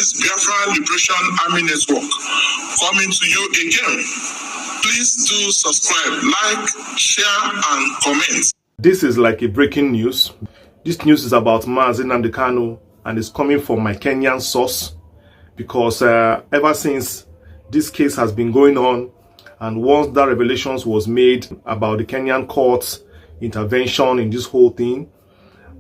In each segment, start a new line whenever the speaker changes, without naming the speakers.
is Biafra Liberation Army Network coming to you again. Please do subscribe, like, share, and comment.
This is like a breaking news. This news is about Nnamdi Kanu and is coming from my Kenyan source because ever since this case has been going on, and once that revelations was made about the Kenyan court's intervention in this whole thing,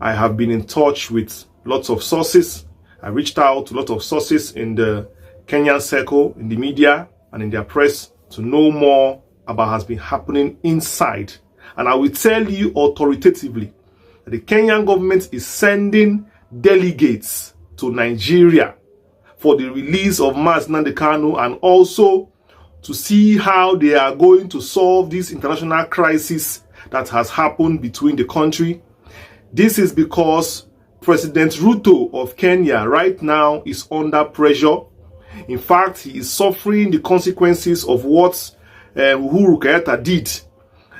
I have been in touch with lots of sources. I reached out to lots of sources in the Kenyan circle, in the media, and in their press to know more about what has been happening inside. And I will tell you authoritatively that the Kenyan government is sending delegates to Nigeria for the release of Nnamdi Kanu and also to see how they are going to solve this international crisis that has happened between the country. This is because President Ruto of Kenya right now is under pressure. In fact, he is suffering the consequences of what Uhuru Kenyatta did,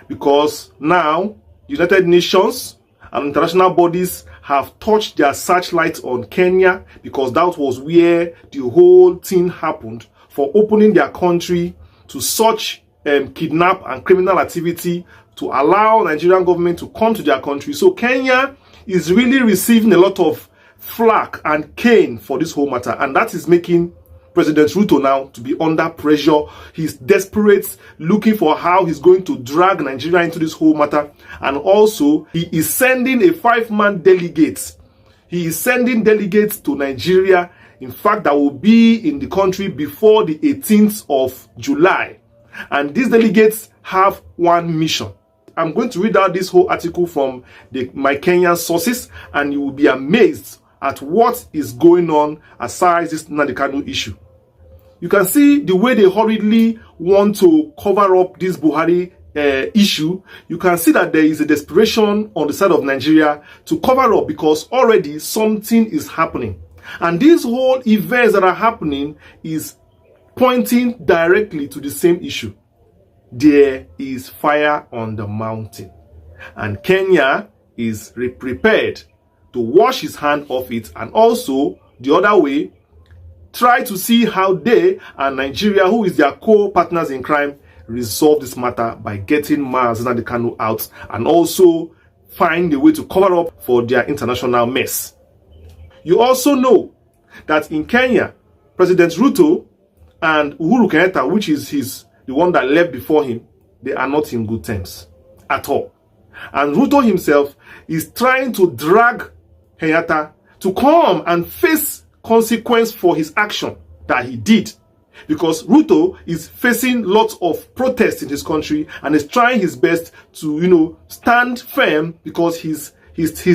because now United Nations and international bodies have touched their searchlight on Kenya, because that was where the whole thing happened, for opening their country to such kidnap and criminal activity to allow Nigerian government to come to their country. So Kenya is really receiving a lot of flack and cane for this whole matter, and that is making President Ruto now to be under pressure. He's desperate, looking for how he's going to drag Nigeria into this whole matter. And also, he is sending a 5-man delegate. He is sending delegates to Nigeria, in fact, that will be in the country before the 18th of July. And these delegates have one mission. I'm going to read out this whole article from my Kenyan sources, and you will be amazed at what is going on aside this Nnamdi Kanu issue. You can see the way they hurriedly want to cover up this Buhari issue. You can see that there is a desperation on the side of Nigeria to cover up, because already something is happening. And these whole events that are happening is pointing directly to the same issue. There is fire on the mountain, and Kenya is prepared to wash his hand off it, and also the other way, try to see how they and Nigeria, who is their co-partners in crime, resolve this matter by getting Nnamdi Kanu out, and also find a way to cover up for their international mess. You also know that in Kenya, President Ruto and Uhuru Kenyatta, which is the one that left before him, they are not in good terms at all. And Ruto himself is trying to drag Kenyatta to come and face consequence for his action that he did, because Ruto is facing lots of protests in his country and is trying his best to stand firm, because his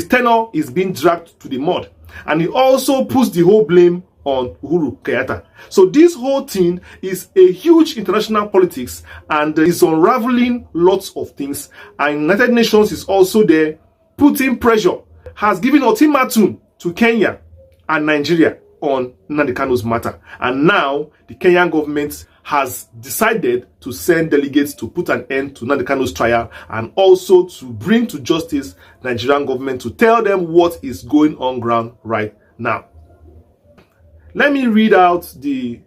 tenure is being dragged to the mud, and he also puts the whole blame on Uhuru Kenyatta. So this whole thing is a huge international politics and is unraveling lots of things, and United Nations is also there putting pressure, has given ultimatum to Kenya and Nigeria on Nnamdi Kanu's matter. And now the Kenyan government has decided to send delegates to put an end to Nnamdi Kanu's trial, and also to bring to justice Nigerian government to tell them what is going on ground right now. Let me read out the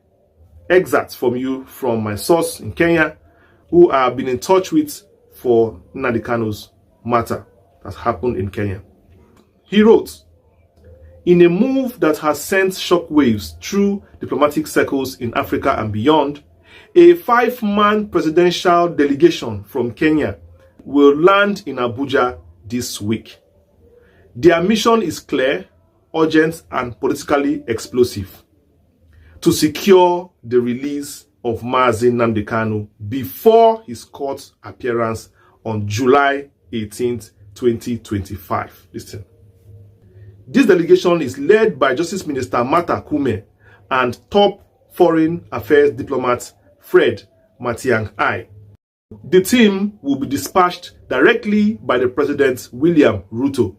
excerpts from my source in Kenya, who I have been in touch with for Nnamdi Kanu's matter that happened in Kenya. He wrote, "In a move that has sent shockwaves through diplomatic circles in Africa and beyond, a 5-man presidential delegation from Kenya will land in Abuja this week. Their mission is clear, urgent, and politically explosive: to secure the release of Nnamdi Kanu before his court appearance on July 18th, 2025. Listen. This delegation is led by Justice Minister Martha Koome and top foreign affairs diplomat Fred Matiang'i. The team will be dispatched directly by the President William Ruto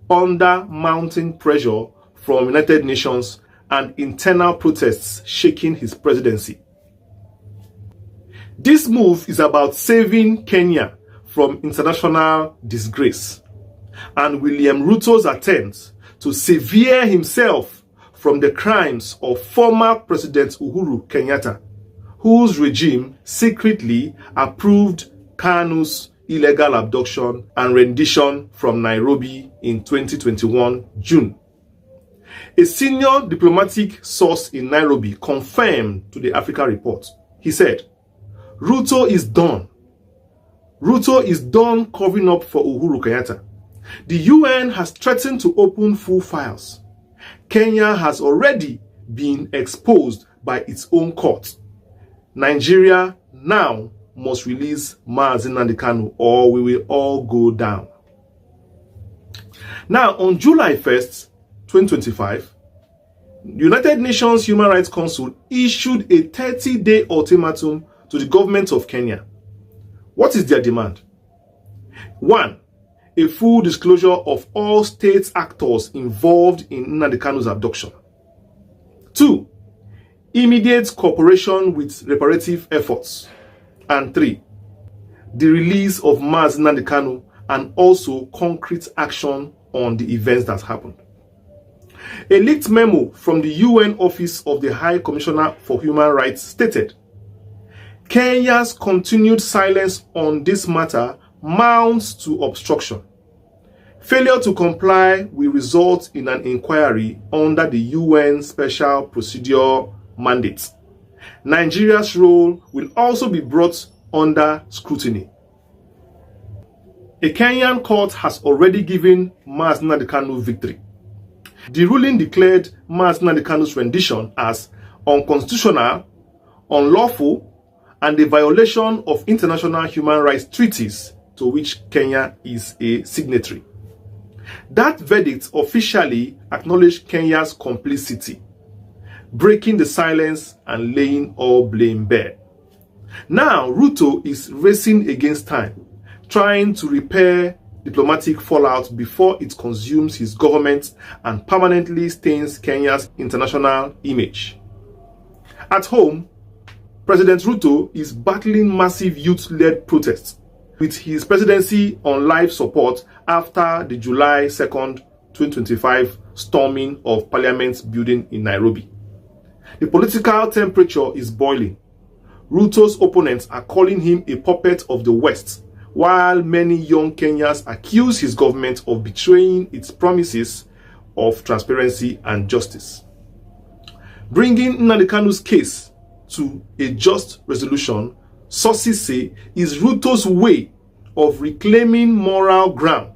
under mounting pressure from United Nations and internal protests shaking his presidency. This move is about saving Kenya from international disgrace, and William Ruto's attempt to sever himself from the crimes of former President Uhuru Kenyatta, whose regime secretly approved Kanu's illegal abduction and rendition from Nairobi in 2021 June. A senior diplomatic source in Nairobi confirmed to the Africa Report. He said, Ruto is done. Ruto is done covering up for Uhuru Kenyatta. The UN has threatened to open full files. Kenya has already been exposed by its own court. Nigeria now must release Nnamdi Kanu or we will all go down. Now, on July 1st, 2025, the United Nations Human Rights Council issued a 30-day ultimatum to the government of Kenya. What is their demand? 1. A full disclosure of all state actors involved in Nnamdi Kanu's abduction. 2. Immediate cooperation with reparative efforts. And 3. The release of Nnamdi Kanu and also concrete action on the events that happened. A leaked memo from the UN Office of the High Commissioner for Human Rights stated, Kenya's continued silence on this matter mounts to obstruction. Failure to comply will result in an inquiry under the UN Special Procedure mandate. Nigeria's role will also be brought under scrutiny. A Kenyan court has already given Nnamdi Kanu victory. The ruling declared Nnamdi Kanu's rendition as unconstitutional, unlawful, and a violation of international human rights treaties to which Kenya is a signatory. That verdict officially acknowledged Kenya's complicity, breaking the silence and laying all blame bare. Now, Ruto is racing against time, trying to repair diplomatic fallout before it consumes his government and permanently stains Kenya's international image. At home, President Ruto is battling massive youth-led protests with his presidency on life support after the July 2nd, 2025 storming of Parliament's building in Nairobi. The political temperature is boiling. Ruto's opponents are calling him a puppet of the West, while many young Kenyans accuse his government of betraying its promises of transparency and justice. Bringing Nnamdi Kanu's case to a just resolution, sources say, is Ruto's way of reclaiming moral ground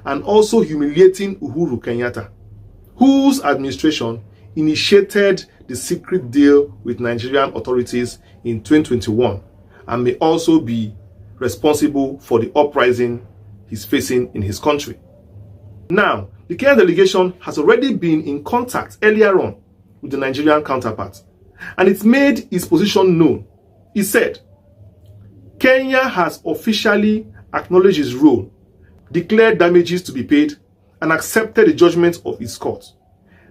and also humiliating Uhuru Kenyatta, whose administration initiated the secret deal with Nigerian authorities in 2021 and may also be responsible for the uprising he's facing in his country. Now, the Kenya delegation has already been in contact earlier on with the Nigerian counterpart, and it made its position known. It said, Kenya has officially acknowledged its role, declared damages to be paid, and accepted the judgment of its court.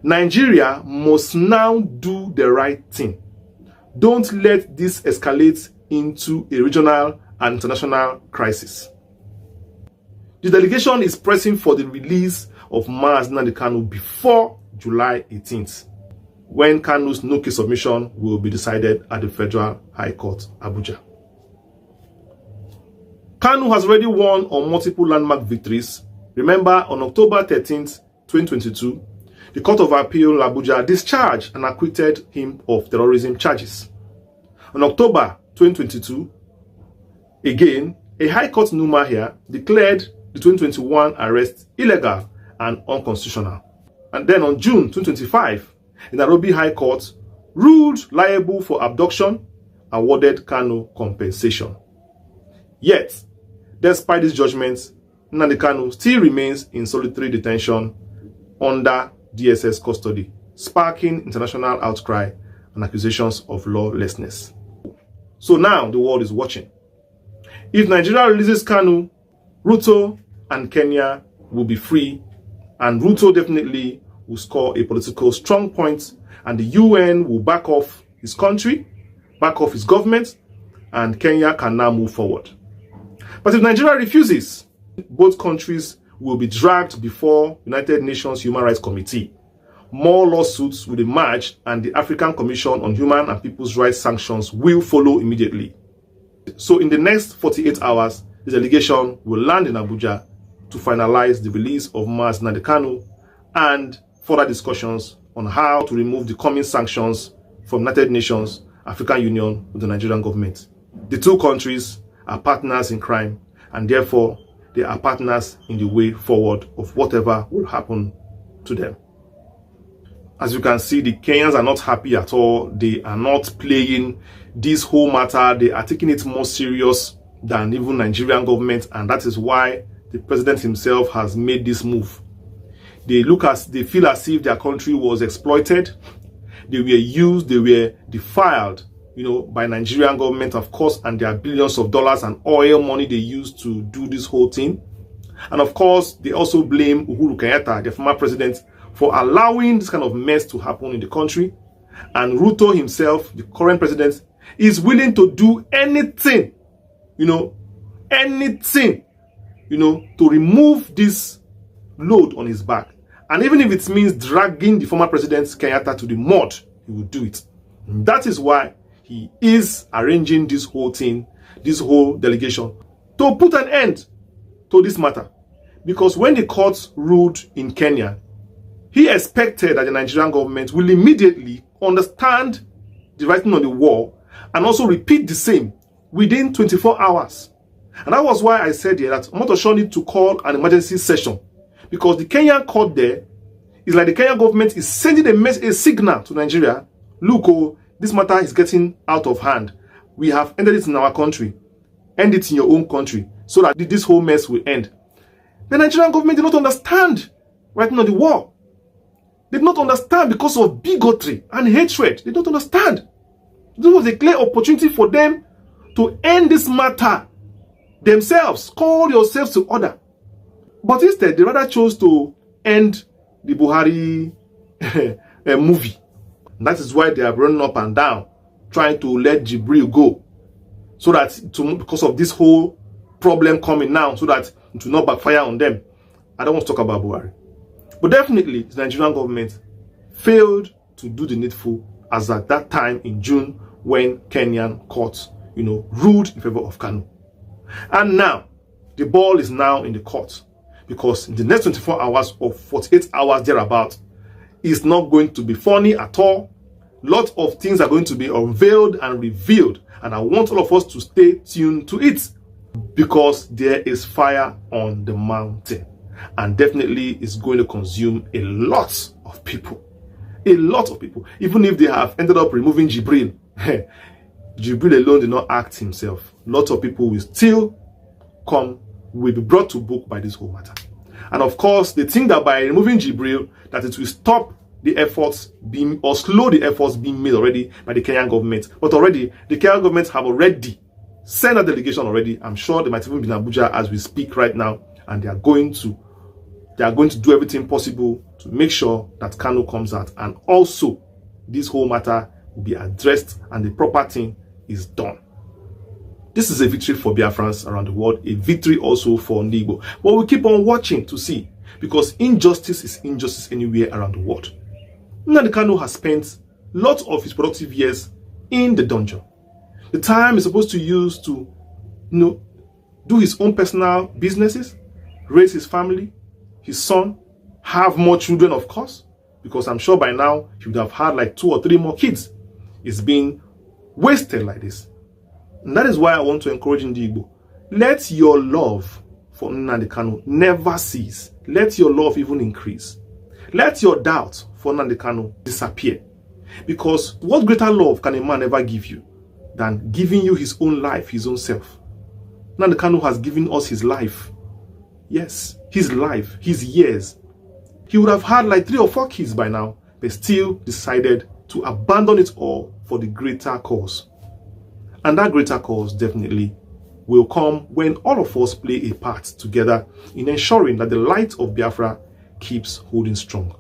Nigeria must now do the right thing. Don't let this escalate into a regional and international crisis. The delegation is pressing for the release of Nnamdi Kanu before July 18th, when Kanu's no-case submission will be decided at the Federal High Court, Abuja. Kanu has already won on multiple landmark victories. Remember, on October 13th, 2022, the Court of Appeal, Abuja, discharged and acquitted him of terrorism charges. On October 2022, again, a High Court Numa here declared the 2021 arrest illegal and unconstitutional. And then on June 2025, the Nairobi High Court ruled liable for abduction, awarded Kanu compensation. Yet, despite these judgments, Nnamdi Kanu still remains in solitary detention under DSS custody, sparking international outcry and accusations of lawlessness. So now the world is watching. If Nigeria releases Kanu, Ruto and Kenya will be free, and Ruto definitely will score a political strong point, and the UN will back off his country, back off his government, and Kenya can now move forward. But if Nigeria refuses, both countries will be dragged before United Nations Human Rights Committee, more lawsuits will emerge and the African Commission on Human and People's Rights sanctions will follow immediately. So in the next 48 hours, the delegation will land in Abuja to finalize the release of Mazi Nnamdi Kanu and further discussions on how to remove the coming sanctions from United Nations, African Union with the Nigerian government. The two countries are partners in crime, and therefore they are partners in the way forward of whatever will happen to them. As you can see, the Kenyans are not happy at all. They are not playing this whole matter. They are taking it more serious than even Nigerian government, and that is why the president himself has made this move. They feel as if their country was exploited. They were used, they were defiled, by Nigerian government, of course, and there are billions of dollars and oil money they used to do this whole thing. And of course, they also blame Uhuru Kenyatta, the former president, for allowing this kind of mess to happen in the country. And Ruto himself, the current president, is willing to do anything, anything, to remove this load on his back. And even if it means dragging the former president Kenyatta to the mud, he will do it. And that is why he is arranging this whole thing, this whole delegation, to put an end to this matter. Because when the courts ruled in Kenya, he expected that the Nigerian government will immediately understand the writing on the wall and also repeat the same within 24 hours. And that was why I said here that Motosho need to call an emergency session, because the Kenyan court there is like the Kenyan government is sending a signal to Nigeria. Look, this matter is getting out of hand. We have ended it in our country. End it in your own country so that this whole mess will end. The Nigerian government did not understand writing on the wall. They did not understand because of bigotry and hatred. They don't understand. This was a clear opportunity for them to end this matter themselves. Call yourselves to order. But instead, they rather chose to end the Buhari movie. And that is why they are running up and down, trying to let Jibril go. So that, because of this whole problem coming now, so that it will not backfire on them. I don't want to talk about Buhari. But definitely, the Nigerian government failed to do the needful as at that time in June when Kenyan courts, ruled in favor of Kanu. And now, the ball is now in the court, because in the next 24 hours or 48 hours thereabout, it's not going to be funny at all. Lots of things are going to be unveiled and revealed, and I want all of us to stay tuned to it, because there is fire on the mountain, and definitely it's going to consume a lot of people. A lot of people. Even if they have ended up removing Jibril, Jibril alone did not act himself. Lots of people will still will be brought to book by this whole matter. And of course, they think that by removing Jibril, that it will stop the efforts being, or slow the efforts being made already by the Kenyan government. But already, the Kenyan government have already sent a delegation already. I'm sure they might even be in Abuja as we speak right now, and they are going to do everything possible to make sure that Kanu comes out, and also this whole matter will be addressed and the proper thing is done. This is a victory for Biafrans around the world, a victory also for Ndigbo. But we keep on watching to see, because injustice is injustice anywhere around the world. Nnamdi Kanu has spent lots of his productive years in the dungeon. The time he's supposed to use to, do his own personal businesses, raise his family, his son, have more children, of course, because I'm sure by now he would have had like 2 or 3 more kids. It's being wasted like this. And that is why I want to encourage Ndigbo. Let your love for Nnamdi Kanu never cease. Let your love even increase. Let your doubt for Nnamdi Kanu disappear. Because what greater love can a man ever give you than giving you his own life, his own self? Nnamdi Kanu has given us his life. Yes, his life, his years. He would have had like 3 or 4 kids by now, but still decided to abandon it all for the greater cause. And that greater cause definitely will come when all of us play a part together in ensuring that the light of Biafra keeps holding strong.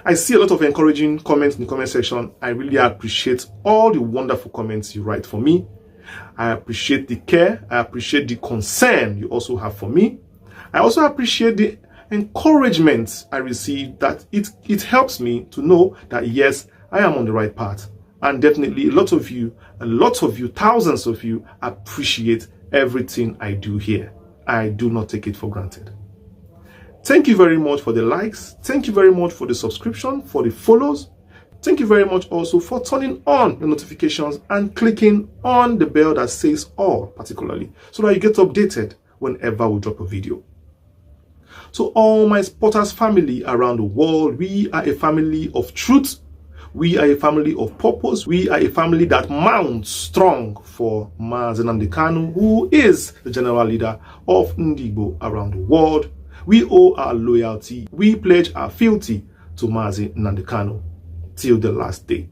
I see a lot of encouraging comments in the comment section. I really appreciate all the wonderful comments you write for me. I appreciate the care. I appreciate the concern you also have for me. I also appreciate encouragement I receive, that it helps me to know that yes, I am on the right path. And definitely a lot of you, thousands of you appreciate everything I do here. I do not take it for granted. Thank you very much for the likes. Thank you very much for the subscription, for the follows. Thank you very much also for turning on the notifications and clicking on the bell that says all, particularly, so that you get updated whenever we drop a video. So all my supporters family around the world, we are a family of truth. We are a family of purpose. We are a family that mounts strong for Nnamdi Kanu, who is the general leader of Ndigbo around the world. We owe our loyalty. We pledge our fealty to Nnamdi Kanu till the last day.